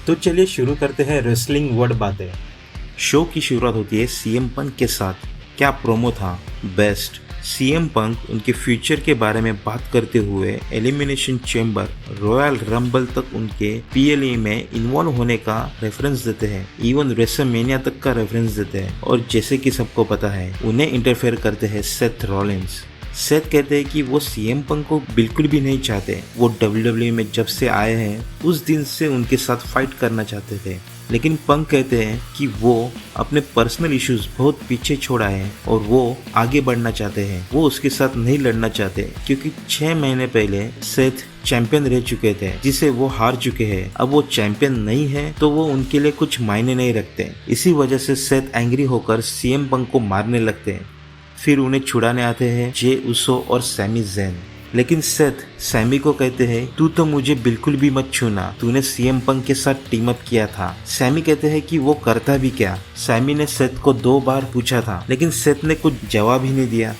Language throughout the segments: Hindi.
तो चलिए शुरू करते हैं रेसलिंग वर्ड बातें। शो की शुरुआत होती है सीएम पंक के साथ। क्या प्रोमो था, बेस्ट। सीएम पंक उनके फ्यूचर के बारे में बात करते हुए एलिमिनेशन चेंबर, रॉयल रंबल तक उनके पीएलए में इन्वॉल्व होने का रेफरेंस देते हैं, इवन रेसलमेनिया तक का रेफरेंस देते हैं। और जैसे कि सबको पता है, उन्हें इंटरफेयर करते हैं सेथ रॉलिंस। सेथ कहते हैं कि वो सीएम पंक को बिल्कुल भी नहीं चाहते। वो डब्ल्यूडब्ल्यूई में जब से आए हैं उस दिन से उनके साथ फाइट करना चाहते थे, लेकिन पंक कहते हैं कि वो अपने पर्सनल इश्यूज बहुत पीछे छोड़ा है और वो आगे बढ़ना चाहते हैं। वो उसके साथ नहीं लड़ना चाहते क्योंकि 6 महीने पहले सेथ चैंपियन रह चुके थे जिसे वो हार चुके हैं। अब वो चैंपियन नहीं है तो वो उनके लिए कुछ मायने नहीं रखते। इसी वजह से सेथ एंग्री होकर सीएम पंक को मारने लगते हैं। फिर उन्हें छुड़ाने आते हैं जे उसो और सैमी ज़ैन, लेकिन सेथ सैमी को कहते हैं तू तो मुझे बिल्कुल भी मत छूना, तूने सीएम पंक के साथ टीम अप किया था। सैमी कहते हैं कि वो करता भी क्या। सैमी ने सेथ को 2 बार पूछा था, लेकिन सेथ ने कुछ जवाब ही नहीं दिया।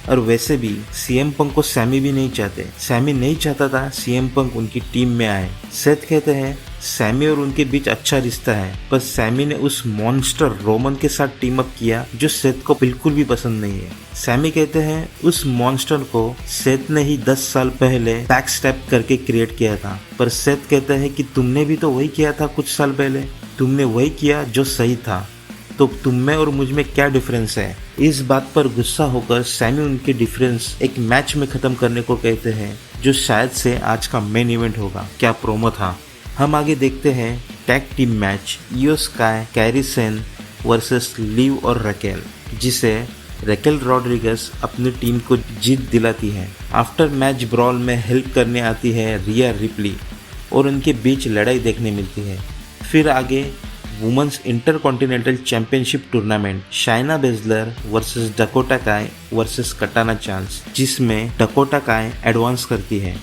और वैसे भी सीएम पंक को सैमी भी नहीं चाहते। सैमी नहीं चाहता था सीएम पंक उनकी टीम में आए। सेथ कहते हैं सैमी और उनके बीच अच्छा रिश्ता है, पर सैमी ने उस मॉन्स्टर रोमन के साथ टीम अप किया जो सेथ को बिल्कुल भी पसंद नहीं है। सैमी कहते हैं उस मॉन्स्टर को सेथ ने ही 10 साल पहले बैक स्टेप करके क्रिएट किया था, पर सेथ कहते हैं कि तुमने भी तो वही किया था कुछ साल पहले, तुमने वही किया जो सही था, तो तुम में और मुझ में क्या डिफरेंस है। इस बात पर गुस्सा होकर सैमी उनके डिफरेंस एक मैच में खत्म करने को कहते हैं जो शायद से आज का मेन इवेंट होगा। क्या प्रोमो था। हम आगे देखते हैं टैग टीम मैच इयो sky carry Sen versus live और रकेल, जिसे रकेल रॉड्रिगस अपनी टीम को जीत दिलाती है। आफ्टर मैच ब्रॉल में हेल्प करने आती है रिया रिप्ली और उनके बीच लड़ाई देखने मिलती है। फिर आगे women's intercontinental championship tournament Shayna Baszler versus Dakota Kai versus Katana Chance, जिसमें डकोटा काय एडवांस करती है।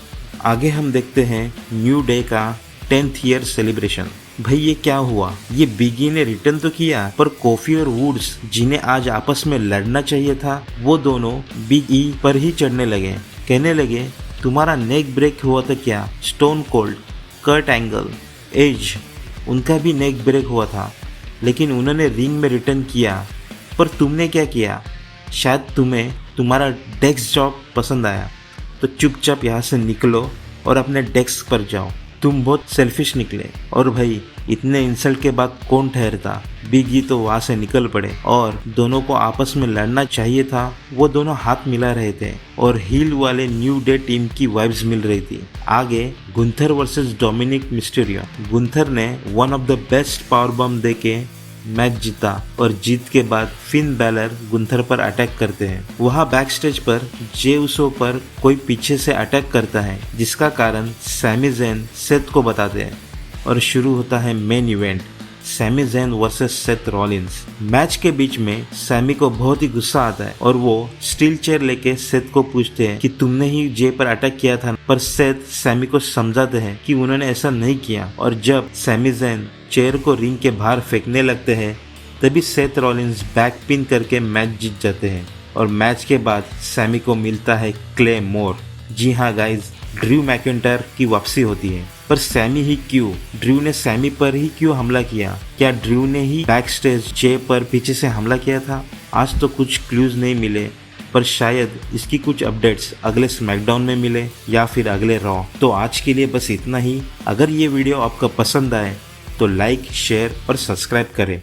आगे हम देखते हैं न्यू डे का 10th ईयर सेलिब्रेशन। भाई ये क्या हुआ। ये बिगी ने रिटर्न तो किया, पर कोफी और वुड्स जिन्हें आज आपस में लड़ना चाहिए था, वो दोनों बिग ई पर ही चढ़ने लगे। कहने लगे तुम्हारा नेक ब्रेक हुआ था क्या। Stone Cold, Kurt Angle, Edge, उनका भी नेक ब्रेक हुआ था, लेकिन उन्होंने रिंग में रिटर्न किया। पर तुमने क्या किया। शायद तुम्हें तुम्हारा डेस्क जॉब पसंद आया, तो चुपचाप यहाँ से निकलो और अपने डेस्क पर जाओ। तुम बहुत सेल्फिश निकले। और भाई इतने इंसल्ट के बाद कौन ठहरता। बिग ई तो वहाँ से निकल पड़े और दोनों को आपस में लड़ना चाहिए था। वो दोनों हाथ मिला रहे थे और हील वाले न्यू डे टीम की वाइब्स मिल रही थी। आगे Gunther versus Dominik Mysterio. Gunther ने one of the best power bomb देके मैच जीता और जीत के बाद फिन बैलर गुंथर पर अटैक करते हैं। वहाँ बैक स्टेज पर जे उसो पर कोई पीछे से अटैक करता है, जिसका कारण सैमी ज़ैन सेथ को बताते हैं और शुरू होता है मेन इवेंट सैमी ज़ैन वर्सेस सेथ रॉलिंस। मैच के बीच में सैमी को बहुत ही गुस्सा आता है और वो स्टील चेयर लेके सेथ को पूछते हैं कि तुमने ही जे पर अटैक किया था, पर सेथ सैमी को समझाते हैं कि उन्होंने ऐसा नहीं किया। और जब सैमी ज़ैन चेयर को रिंग के बाहर फेंकने लगते हैं, तभी सेथ रॉलिंस बैक पिन करके मैच जीत जाते हैं और मैच के बाद सैमी को मिलता है क्ले मोर। जी हाँ गाइज, ड्रू मैकिंटायर की वापसी होती है, पर सैमी ही क्यों। ड्रू ने सैमी पर ही क्यों हमला किया। क्या ड्रू ने ही बैक स्टेज जे पर पीछे से हमला किया था। आज तो कुछ क्लूज नहीं मिले, पर शायद इसकी कुछ अपडेट्स अगले स्मैकडाउन में मिले या फिर अगले रॉ। तो आज के लिए बस इतना ही। अगर ये वीडियो आपको पसंद आए तो लाइक, शेयर और सब्सक्राइब करें।